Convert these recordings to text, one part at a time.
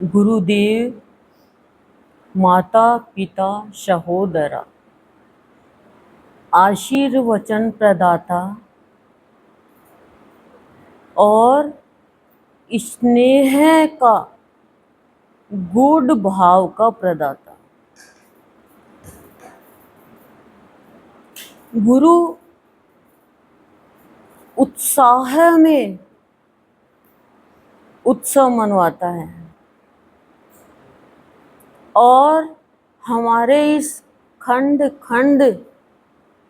गुरुदेव, माता पिता, सहोदरा, आशीर्वचन प्रदाता और स्नेह का गूढ़ भाव का प्रदाता। गुरु उत्साह में उत्सव मनवाता है और हमारे इस खंड खंड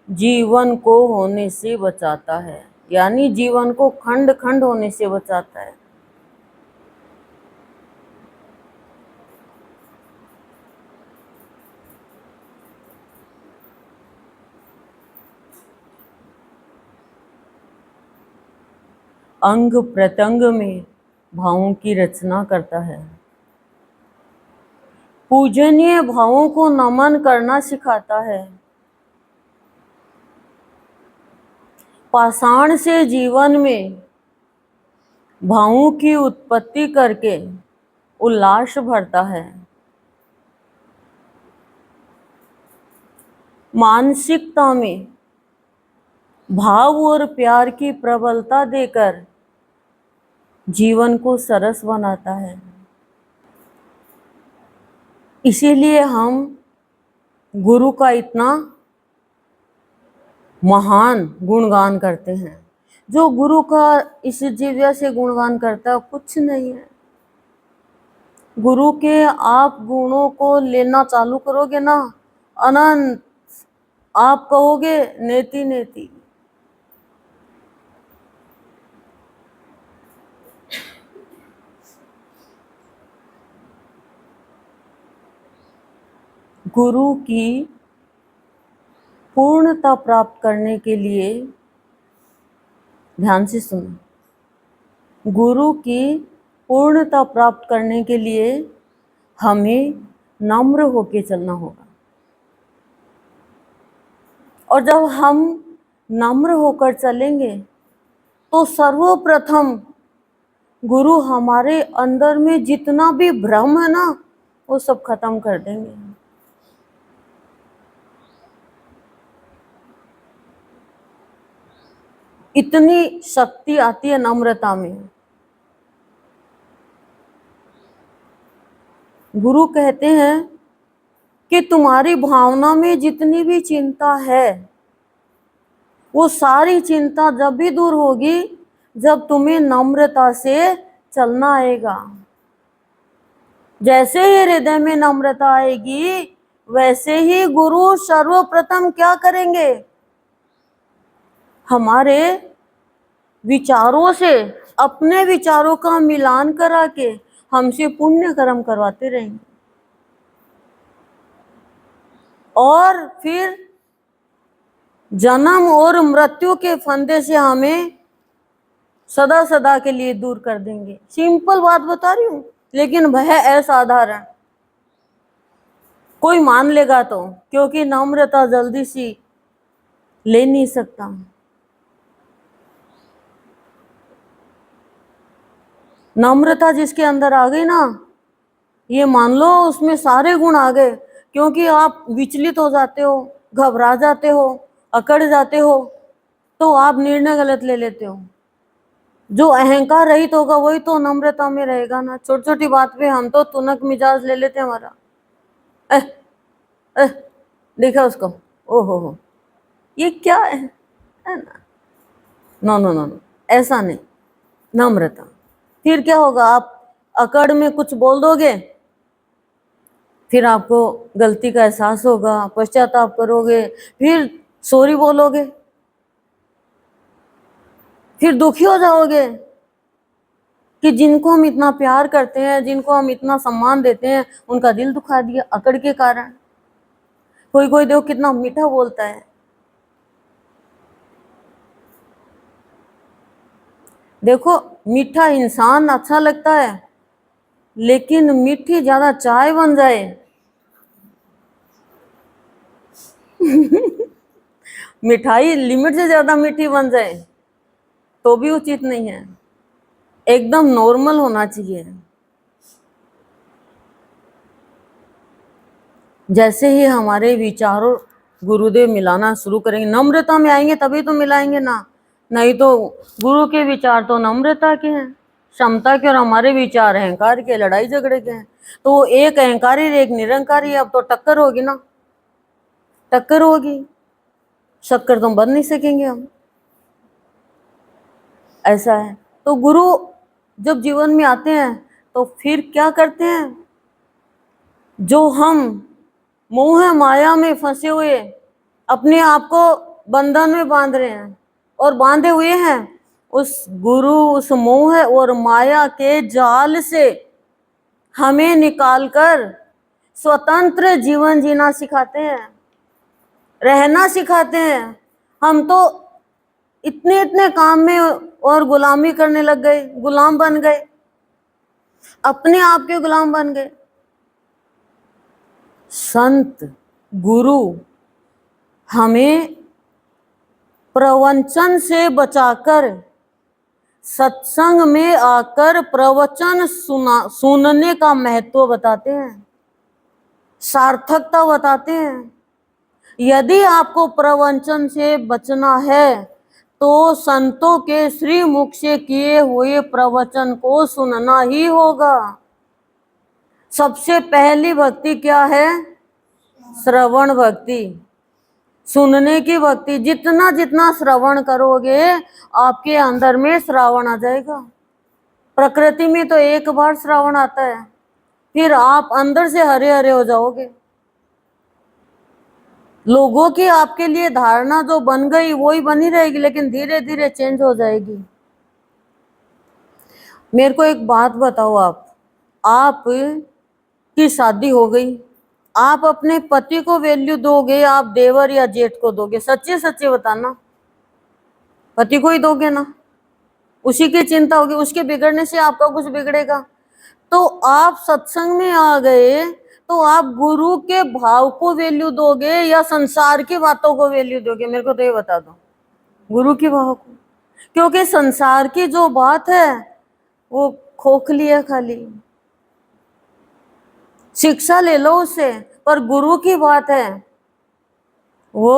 जीवन को होने से बचाता है, यानी जीवन को खंड खंड होने से बचाता है। अंग प्रत्यंग में भावों की रचना करता है, पूजनीय भावों को नमन करना सिखाता है, पाषाण से जीवन में भावों की उत्पत्ति करके उल्लास भरता है, मानसिकता में भाव और प्यार की प्रबलता देकर जीवन को सरस बनाता है। इसीलिए हम गुरु का इतना महान गुणगान करते हैं। जो गुरु का इस जीव्या से गुणगान करता है कुछ नहीं है। गुरु के आप गुणों को लेना चालू करोगे ना, अनंत, आप कहोगे नेति नेति। गुरु की पूर्णता प्राप्त करने के लिए, ध्यान से सुनो, गुरु की पूर्णता प्राप्त करने के लिए हमें नम्र होके चलना होगा। और जब हम नम्र होकर चलेंगे तो सर्वप्रथम गुरु हमारे अंदर में जितना भी भ्रम है ना, वो सब खत्म कर देंगे। इतनी शक्ति आती है नम्रता में। गुरु कहते हैं कि तुम्हारी भावना में जितनी भी चिंता है, वो सारी चिंता जब भी दूर होगी जब तुम्हें नम्रता से चलना आएगा। जैसे ही हृदय में नम्रता आएगी वैसे ही गुरु सर्वप्रथम क्या करेंगे, हमारे विचारों से अपने विचारों का मिलान करा के हमसे पुण्य कर्म करवाते रहेंगे और फिर जन्म और मृत्यु के फंदे से हमें सदा सदा के लिए दूर कर देंगे। सिंपल बात बता रही हूं, लेकिन वह असाधारण। कोई मान लेगा तो, क्योंकि नम्रता जल्दी सी ले नहीं सकता। नम्रता जिसके अंदर आ गई ना, ये मान लो उसमें सारे गुण आ गए। क्योंकि आप विचलित हो जाते हो, घबरा जाते हो, अकड़ जाते हो, तो आप निर्णय गलत ले लेते हो। जो अहंकार रहित होगा वही तो नम्रता में रहेगा ना। छोटी छोटी बात पे हम तो तुनक मिजाज ले लेते हैं। हमारा देखा उसको, ओहो हो, ये क्या है ना। नो नो नो नो, ऐसा नहीं। नम्रता, फिर क्या होगा, आप अकड़ में कुछ बोल दोगे, फिर आपको गलती का एहसास होगा, पश्चाताप करोगे, फिर सॉरी बोलोगे, फिर दुखी हो जाओगे कि जिनको हम इतना प्यार करते हैं, जिनको हम इतना सम्मान देते हैं, उनका दिल दुखा दिया अकड़ के कारण। कोई कोई देखो कितना मीठा बोलता है। देखो, मीठा इंसान अच्छा लगता है, लेकिन मीठी ज्यादा चाय बन जाए मिठाई लिमिट से ज्यादा मीठी बन जाए तो भी उचित नहीं है। एकदम नॉर्मल होना चाहिए। जैसे ही हमारे विचारों गुरुदेव मिलाना शुरू करेंगे, नम्रता में आएंगे तभी तो मिलाएंगे ना, नहीं तो गुरु के विचार तो नम्रता के हैं, क्षमता के, और हमारे विचार अहंकार के, लड़ाई झगड़े के हैं। तो एक अहंकारी एक निरंकारी, अब तो टक्कर होगी ना, टक्कर होगी, शक्कर तो बन नहीं सकेंगे हम, ऐसा है। तो गुरु जब जीवन में आते हैं तो फिर क्या करते हैं, जो हम मोह माया में फंसे हुए अपने आप को बंधन में बांध रहे हैं और बांधे हुए हैं, उस गुरु उस मोह और माया के जाल से हमें निकालकर स्वतंत्र जीवन जीना सिखाते हैं, रहना सिखाते हैं। हम तो इतने इतने काम में और गुलामी करने लग गए, गुलाम बन गए, अपने आप के गुलाम बन गए। संत गुरु हमें प्रवचन से बचाकर सत्संग में आकर प्रवचन सुनने का महत्व बताते हैं, सार्थकता बताते हैं। यदि आपको प्रवचन से बचना है तो संतों के श्री मुख से किए हुए प्रवचन को सुनना ही होगा। सबसे पहली भक्ति क्या है? श्रवण भक्ति, सुनने की भक्ति। जितना जितना श्रवण करोगे आपके अंदर में श्रावण आ जाएगा। प्रकृति में तो एक बार श्रावण आता है, फिर आप अंदर से हरे हरे हो जाओगे। लोगों की आपके लिए धारणा जो बन गई वही बनी रहेगी, लेकिन धीरे धीरे चेंज हो जाएगी। मेरे को एक बात बताओ, आप की शादी हो गई, आप अपने पति को वैल्यू दोगे, आप देवर या जेठ को दोगे? सच्चे सच्चे बताना, पति को ही दोगे ना, उसी की चिंता होगी, उसके बिगड़ने से आपका कुछ बिगड़ेगा। तो आप सत्संग में आ गए तो आप गुरु के भाव को वैल्यू दोगे या संसार की बातों को वैल्यू दोगे? मेरे को तो ये बता दो, गुरु के भाव को। क्योंकि संसार की जो बात है वो खोखली है, खाली शिक्षा ले लो उससे, पर गुरु की बात है वो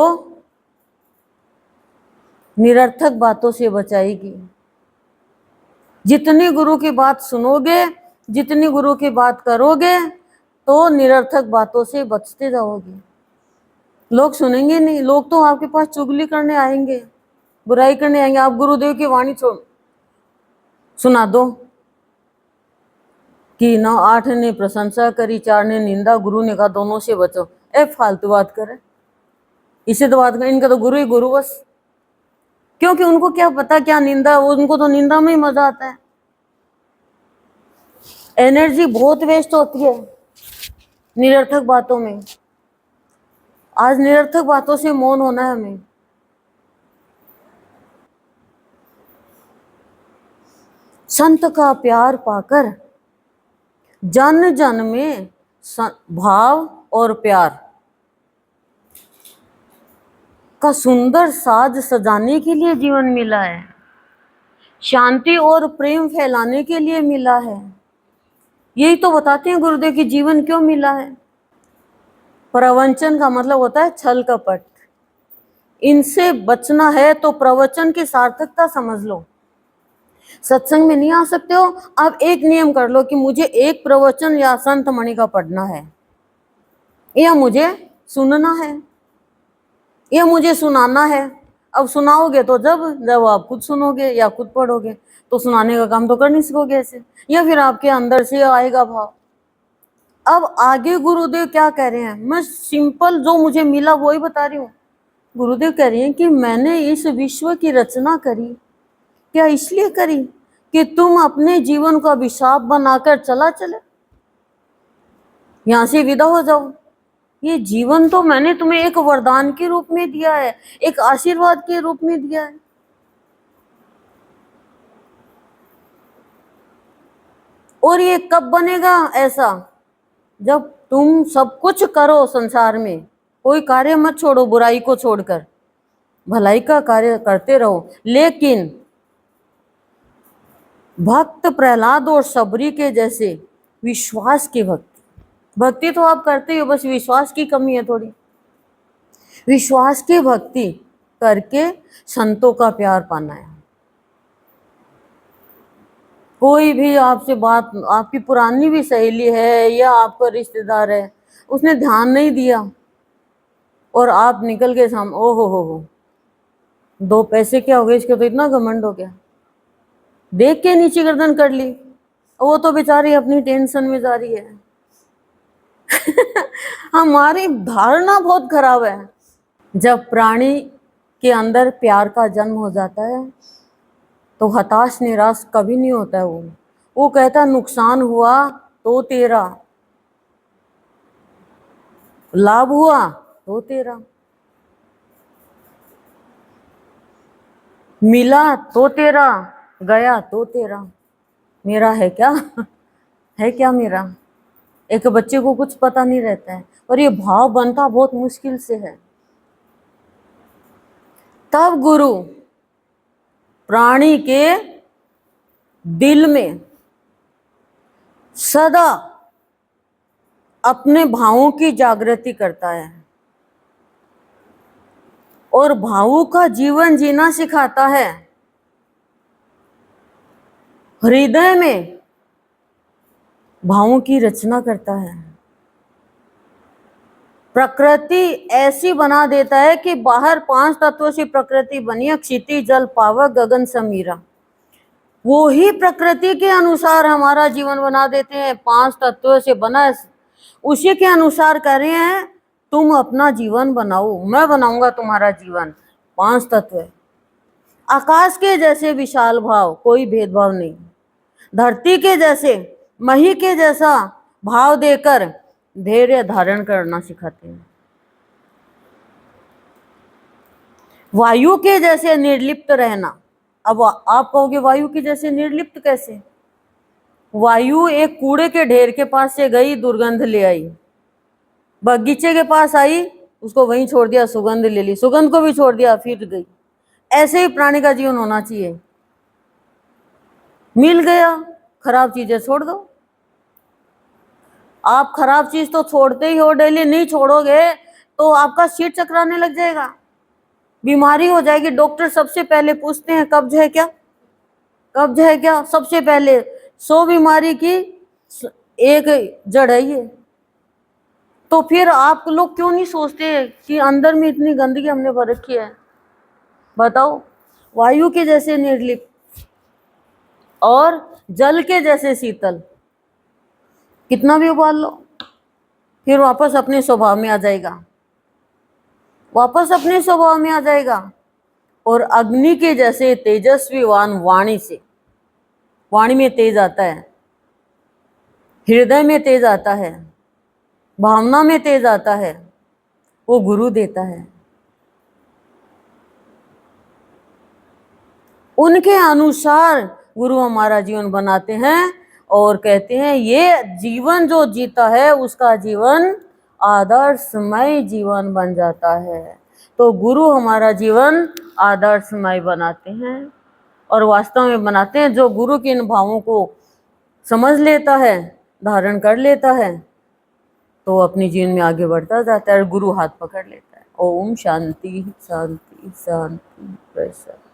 निरर्थक बातों से बचाएगी। जितनी गुरु की बात सुनोगे, जितनी गुरु की बात करोगे, तो निरर्थक बातों से बचते जाओगे। लोग सुनेंगे नहीं, लोग तो आपके पास चुगली करने आएंगे, बुराई करने आएंगे। आप गुरुदेव की वाणी सुना दो कि ना 8 ने प्रशंसा करी, 4 ने निंदा, गुरु ने कहा दोनों से बचो। फालतू बात करे, इसे तो बात करें, इनका तो गुरु ही गुरु बस। क्योंकि उनको क्या पता क्या निंदा, उनको तो निंदा में ही मजा आता है। एनर्जी बहुत वेस्ट होती है निरर्थक बातों में। आज निरर्थक बातों से मौन होना है हमें। संत का प्यार पाकर जन जन में भाव और प्यार का सुंदर साज सजाने के लिए जीवन मिला है, शांति और प्रेम फैलाने के लिए मिला है। यही तो बताते हैं गुरुदेव की जीवन क्यों मिला है। प्रवचन का मतलब होता है छल कपट। इनसे बचना है तो प्रवचन की सार्थकता समझ लो। सत्संग में नहीं आ सकते हो, आप एक नियम कर लो कि मुझे एक प्रवचन या संत मणि का पढ़ना है, या मुझे सुनना है, या मुझे सुनाना है। अब सुनाओगे तो जब आप खुद सुनोगे या खुद पढ़ोगे, तो सुनाने का काम तो कर नहीं सकोगे ऐसे, या फिर आपके अंदर से आएगा भाव। अब आगे गुरुदेव क्या कह रहे हैं, मैं सिंपल जो मुझे मिला वही बता रही हूँ। गुरुदेव कह रहे हैं कि मैंने इस विश्व की रचना करी, क्या इसलिए करी कि तुम अपने जीवन को अभिशाप बनाकर चला चले, यहां से विदा हो जाओ। ये जीवन तो मैंने तुम्हें एक वरदान के रूप में दिया है, एक आशीर्वाद के रूप में दिया है। और ये कब बनेगा ऐसा? जब तुम सब कुछ करो संसार में, कोई कार्य मत छोड़ो, बुराई को छोड़कर भलाई का कार्य करते रहो, लेकिन भक्त प्रहलाद और सबरी के जैसे विश्वास की भक्ति, भक्ति तो आप करते हो, बस विश्वास की कमी है थोड़ी। विश्वास की भक्ति करके संतों का प्यार पाना है। कोई भी आपसे बात, आपकी पुरानी भी सहेली है या आपका रिश्तेदार है, उसने ध्यान नहीं दिया और आप निकल के सामने, ओ हो, 2 पैसे क्या हो गए इसके, तो इतना घमंड हो गया, देख के नीचे गर्दन कर ली। वो तो बेचारी अपनी टेंशन में जा रही है। हमारी धारणा बहुत खराब है। जब प्राणी के अंदर प्यार का जन्म हो जाता है तो हताश निराश कभी नहीं होता है। वो कहता नुकसान हुआ तो तेरा, लाभ हुआ तो तेरा, मिला तो तेरा, गया तो तेरा, मेरा है क्या? है क्या मेरा? एक बच्चे को कुछ पता नहीं रहता है और ये भाव बनता बहुत मुश्किल से है। तब गुरु प्राणी के दिल में सदा अपने भावों की जागृति करता है और भावों का जीवन जीना सिखाता है। हृदय में भावों की रचना करता है। प्रकृति ऐसी बना देता है कि बाहर 5 तत्वों से प्रकृति बनी है, क्षिति जल पावक गगन समीरा। वो ही प्रकृति के अनुसार हमारा जीवन बना देते हैं। 5 तत्वों से बना है, उसी के अनुसार कर रहे हैं तुम अपना जीवन बनाओ, मैं बनाऊंगा तुम्हारा जीवन। 5 तत्व है। आकाश के जैसे विशाल भाव, कोई भेदभाव नहीं। धरती के जैसे, मही के जैसा भाव देकर धैर्य धारण करना सिखाते हैं। वायु के जैसे निर्लिप्त रहना। अब आप कहोगे वायु के जैसे निर्लिप्त कैसे? वायु एक कूड़े के ढेर के पास से गई, दुर्गंध ले आई, बगीचे के पास आई, उसको वहीं छोड़ दिया, सुगंध ले ली, सुगंध को भी छोड़ दिया, फिर गई। ऐसे ही प्राणी का जीवन होना चाहिए। मिल गया, खराब चीजें छोड़ दो। आप खराब चीज तो छोड़ते ही हो, डेली नहीं छोड़ोगे तो आपका सिर चकराने लग जाएगा, बीमारी हो जाएगी। डॉक्टर सबसे पहले पूछते हैं कब्ज है क्या, कब्ज है क्या, सबसे पहले 100 बीमारी की एक जड़ है ये। तो फिर आप लोग क्यों नहीं सोचते कि अंदर में इतनी गंदगी हमने भर रखी है? बताओ। वायु के जैसे निर्लिप्त और जल के जैसे शीतल, कितना भी उबाल लो फिर वापस अपने स्वभाव में आ जाएगा, वापस अपने स्वभाव में आ जाएगा। और अग्नि के जैसे तेजस्वीवान वाणी से, वाणी में तेज आता है, हृदय में तेज आता है, भावना में तेज आता है, वो गुरु देता है। उनके अनुसार गुरु हमारा जीवन बनाते हैं और कहते हैं ये जीवन जो जीता है उसका जीवन आदर्शमय जीवन बन जाता है। तो गुरु हमारा जीवन आदर्शमय बनाते हैं और वास्तव में बनाते हैं। जो गुरु के इन भावों को समझ लेता है, धारण कर लेता है, तो अपनी जीवन में आगे बढ़ता जाता है और गुरु हाथ पकड़ लेता है। ओम शांति शांति शांति।